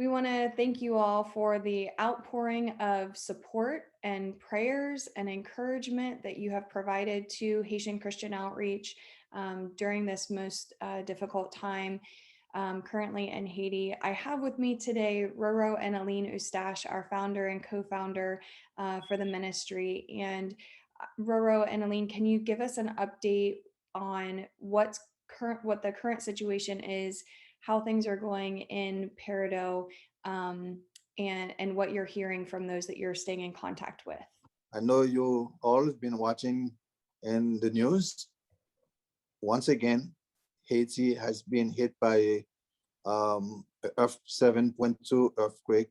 We want to thank you all for the outpouring of support and prayers and encouragement that you have provided to Haitian Christian Outreach during this most difficult time currently in Haiti. I have with me today RoRo and Eline Eustache, our founder and co-founder for the ministry. And RoRo and Eline, can you give us an update on what the current situation is, how things are going in Peridot, and what you're hearing from those that you're staying in contact with? I know you all have been watching in the news. Once again, Haiti has been hit by a 7.2 earthquake.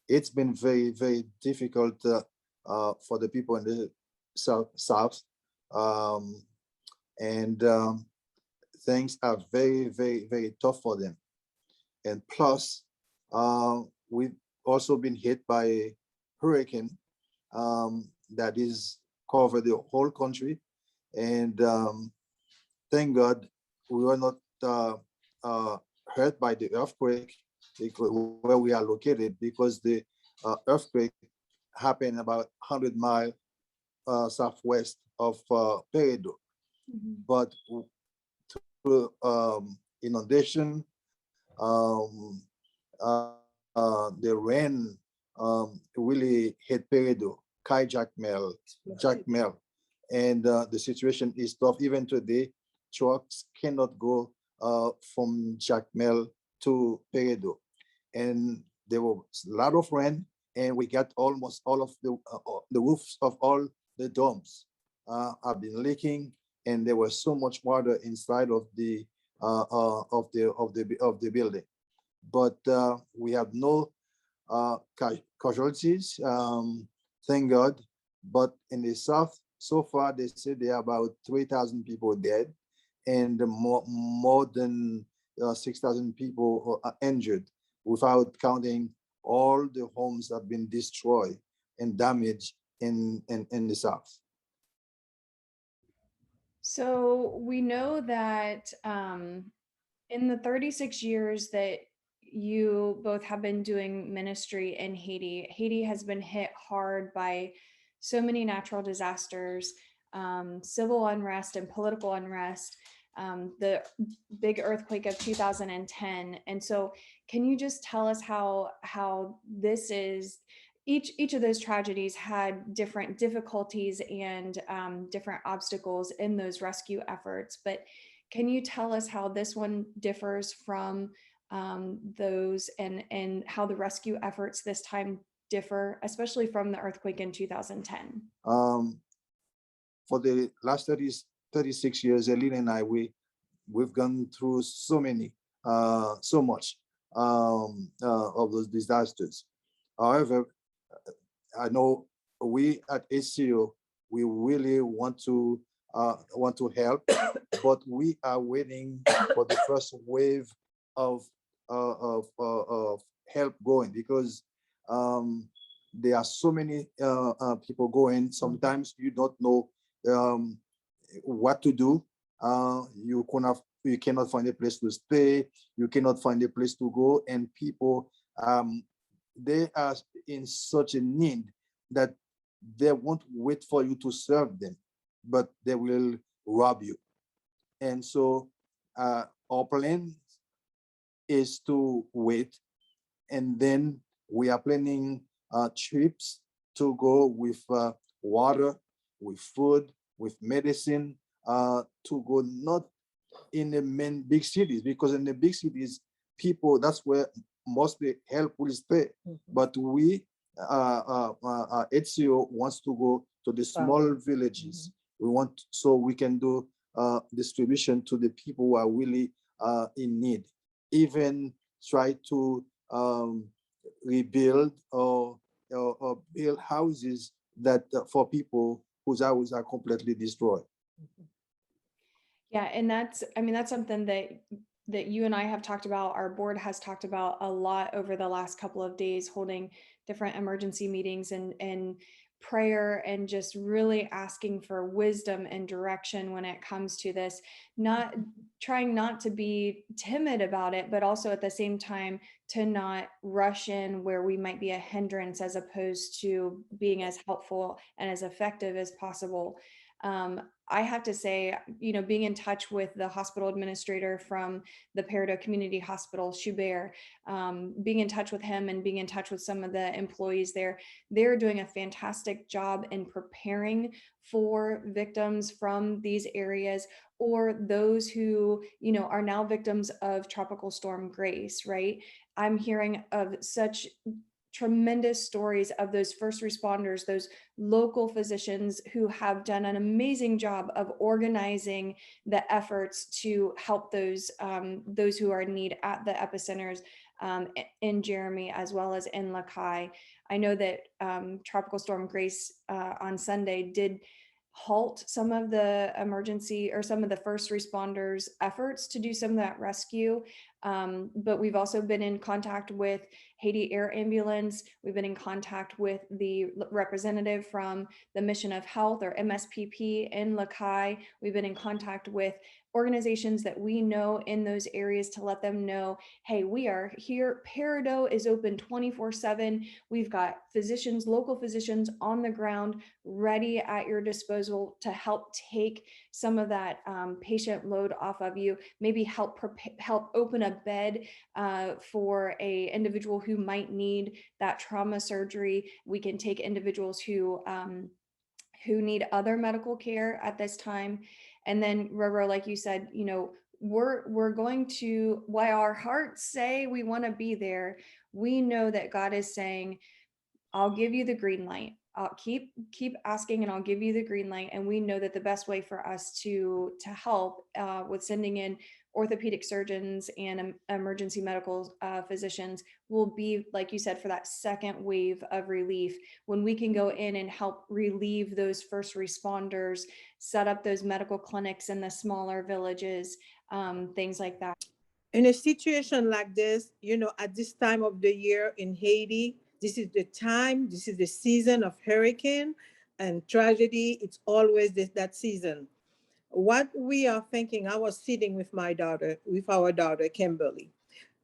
It's been very, very difficult for the people in the south. And things are very, very, very tough for them. And plus, we've also been hit by a hurricane that is covered the whole country. And thank God we were not hurt by the earthquake where we are located, because the earthquake happened about 100 miles southwest of Peridot. Mm-hmm. But through inundation, the rain really hit Peridot, Jack Mel, and the situation is tough. Even today, trucks cannot go from Jack Mel to Peridot, and there was a lot of rain, and we got almost all of the roofs of all the domes have been leaking, and there was so much water inside of the building. But we have no casualties, thank God. But in the south, so far they say there are about 3,000 people dead, and more than 6,000 people are injured, without counting all the homes that have been destroyed and damaged in the south. So we know that in the 36 years that you both have been doing ministry in Haiti, Haiti has been hit hard by so many natural disasters, civil unrest and political unrest, the big earthquake of 2010. And so can you just tell us how this is, each of those tragedies had different difficulties and different obstacles in those rescue efforts, but can you tell us how this one differs from those, and how the rescue efforts this time differ, especially from the earthquake in 2010? For the last 36 years, Eline and I, we've gone through so much of those disasters. However, I know we at HCO, we really want to help, but we are waiting for the first wave of help going, because there are so many people going. Sometimes you don't know what to do. You cannot find a place to stay. You cannot find a place to go, and people they are in such a need that they won't wait for you to serve them, but they will rob you. And so our plan is to wait, and then we are planning trips to go with water, with food, with medicine, to go not in the main big cities, because in the big cities, people, that's where mostly help will stay. Mm-hmm. But we, HCO wants to go to the small villages. Mm-hmm. We want, so we can do distribution to the people who are really in need. Even try to rebuild or build houses that for people whose houses are completely destroyed. Yeah, and that's something that you and I have talked about, our board has talked about a lot over the last couple of days, holding different emergency meetings and prayer and just really asking for wisdom and direction when it comes to this, not trying not to be timid about it, but also at the same time to not rush in where we might be a hindrance as opposed to being as helpful and as effective as possible. I have to say, being in touch with the hospital administrator from the Peridot Community Hospital, Schreiber, being in touch with him and being in touch with some of the employees there, they're doing a fantastic job in preparing for victims from these areas, or those who, are now victims of Tropical Storm Grace, right? I'm hearing of such tremendous stories of those first responders, those local physicians who have done an amazing job of organizing the efforts to help those who are in need at the epicenters, in Jeremy as well as in Lakai. I know that Tropical Storm Grace on Sunday did halt some of the emergency or some of the first responders' efforts to do some of that rescue. But we've also been in contact with Haiti Air Ambulance. We've been in contact with the representative from the Mission of Health, or MSPP, in Lakai. We've been in contact with organizations that we know in those areas to let them know, hey, we are here. Peridot is open 24/7. We've got physicians, local physicians on the ground, ready at your disposal to help take some of that patient load off of you. Maybe help open a bed for a individual who might need that trauma surgery. We can take individuals who need other medical care at this time. And then, RoRo, like you said, we're going to, while our hearts say we want to be there, we know that God is saying, I'll give you the green light. I'll keep asking, and I'll give you the green light. And we know that the best way for us to help with sending in orthopedic surgeons and emergency medical physicians will be, like you said, for that second wave of relief, when we can go in and help relieve those first responders, set up those medical clinics in the smaller villages, things like that. In a situation like this, at this time of the year in Haiti, this is the season of hurricane and tragedy. It's always that season. What we are thinking, I was sitting with our daughter, Kimberly.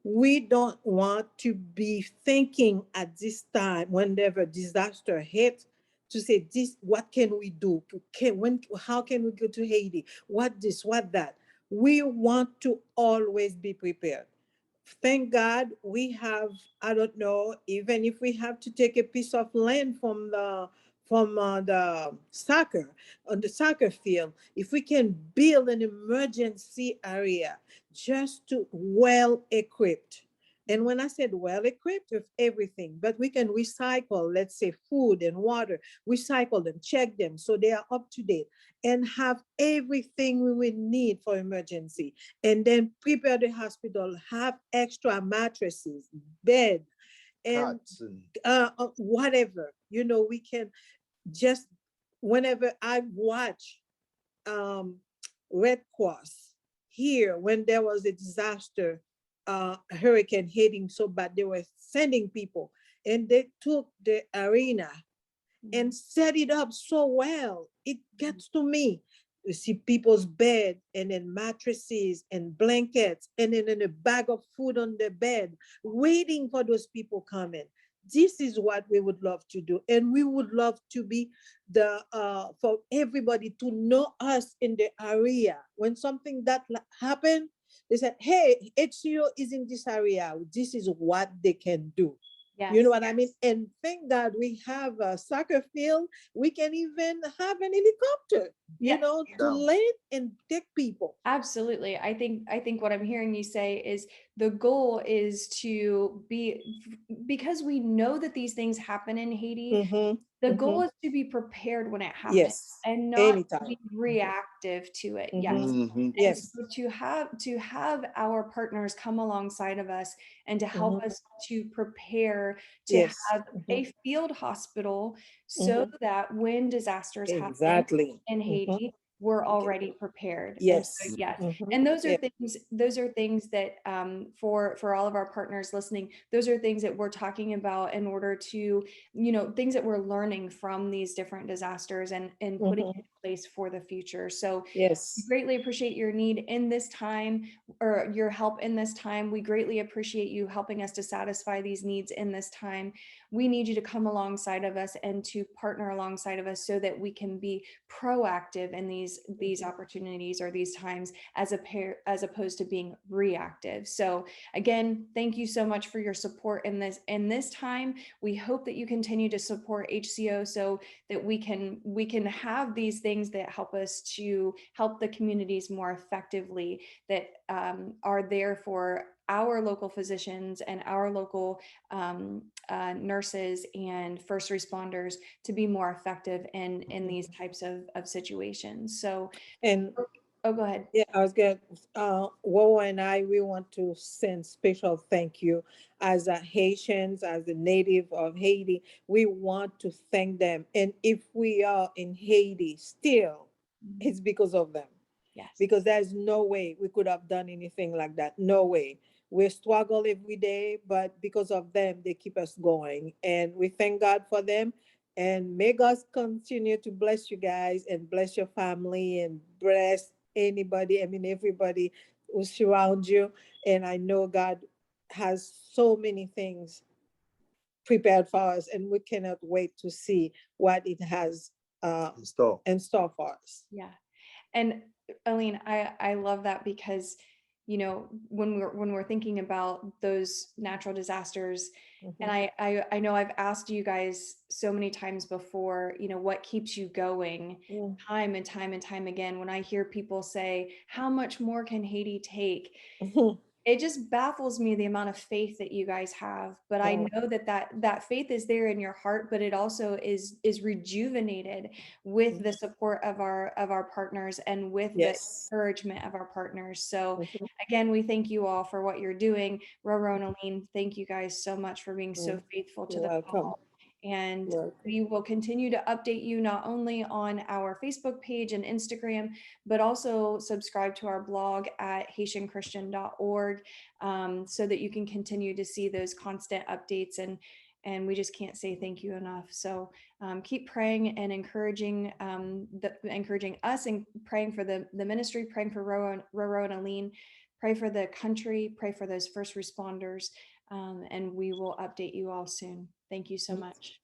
We don't want to be thinking at this time, whenever disaster hits, to say, what can we do? How can we go to Haiti? What this, what that? We want to always be prepared. Thank God we have, I don't know, even if we have to take a piece of land from the soccer, on the soccer field, if we can build an emergency area just to well equipped. And when I said well equipped with everything, but we can recycle, let's say food and water, recycle them, check them so they are up to date, and have everything we will need for emergency. And then prepare the hospital, have extra mattresses, bed, and whatever, we can just, whenever I watch Red Cross here, when there was a disaster, hurricane hitting so bad, they were sending people, and they took the arena and set it up so well. It gets to me. You see people's bed, and then mattresses and blankets, and then a bag of food on the bed, waiting for those people coming. This is what we would love to do. And we would love to be for everybody to know us in the area. When something that happened, they said, hey, HCO is in this area. This is what they can do. Yes, you know what I mean? And thank God we have a soccer field. We can even have an helicopter, to land and take people. Absolutely. I think what I'm hearing you say is the goal is to be, because we know that these things happen in Haiti, the goal is to be prepared when it happens, yes, and not be reactive to it. Yes. Yes. So to have our partners come alongside of us and to help us to prepare to have a field hospital so that when disasters happen in Haiti, we're already prepared. And so, Yes. yes, Mhm. and those are Yeah. things that for all of our partners listening, those are things that we're talking about in order to, things that we're learning from these different disasters and putting Mhm. in place for the future. So we Yes. greatly appreciate your need in this time, or your help in this time. We greatly appreciate you helping us to satisfy these needs in this time. We need you to come alongside of us and to partner alongside of us so that we can be proactive in these opportunities or these times as opposed to being reactive. So again, thank you so much for your support in this time. We hope that you continue to support HCO so that we can have these things that help us to help the communities more effectively, that are there for our local physicians and our local nurses and first responders to be more effective in these types of situations. So, And oh, go ahead. yeah, I was good. Wowo and I, we want to send special thank you as a Haitians, as a native of Haiti. We want to thank them. And if we are in Haiti still, it's because of them. Yes. Because there's no way we could have done anything like that. No way. We struggle every day, but because of them, they keep us going. And we thank God for them. And may God continue to bless you guys and bless your family and bless anybody, I mean, everybody who surrounds you. And I know God has so many things prepared for us, and we cannot wait to see what it has Install. in store for us. Yeah. And Eline, I love that because, when we're thinking about those natural disasters, and Mhm. I know I've asked you guys so many times before, what keeps you going Mm. time and time and time again. When I hear people say, how much more can Haiti take? Mhm. It just baffles me the amount of faith that you guys have. But I Oh, know that faith is there in your heart, but it also is rejuvenated with the support of our partners and with the yes. encouragement of our partners. So Mhm. again, we thank you all for what you're doing. RoRo and Eline, thank you guys so much for being so Mm. faithful to You're the welcome. call. And Welcome. we will continue to update you not only on our Facebook page and Instagram, but also subscribe to our blog at haitianchristian.org, so that you can continue to see those constant updates. And we just can't say thank you enough. So keep praying and encouraging us, and praying for the ministry, praying for RoRo and Eline, pray for the country, pray for those first responders, and we will update you all soon. Thank you so much.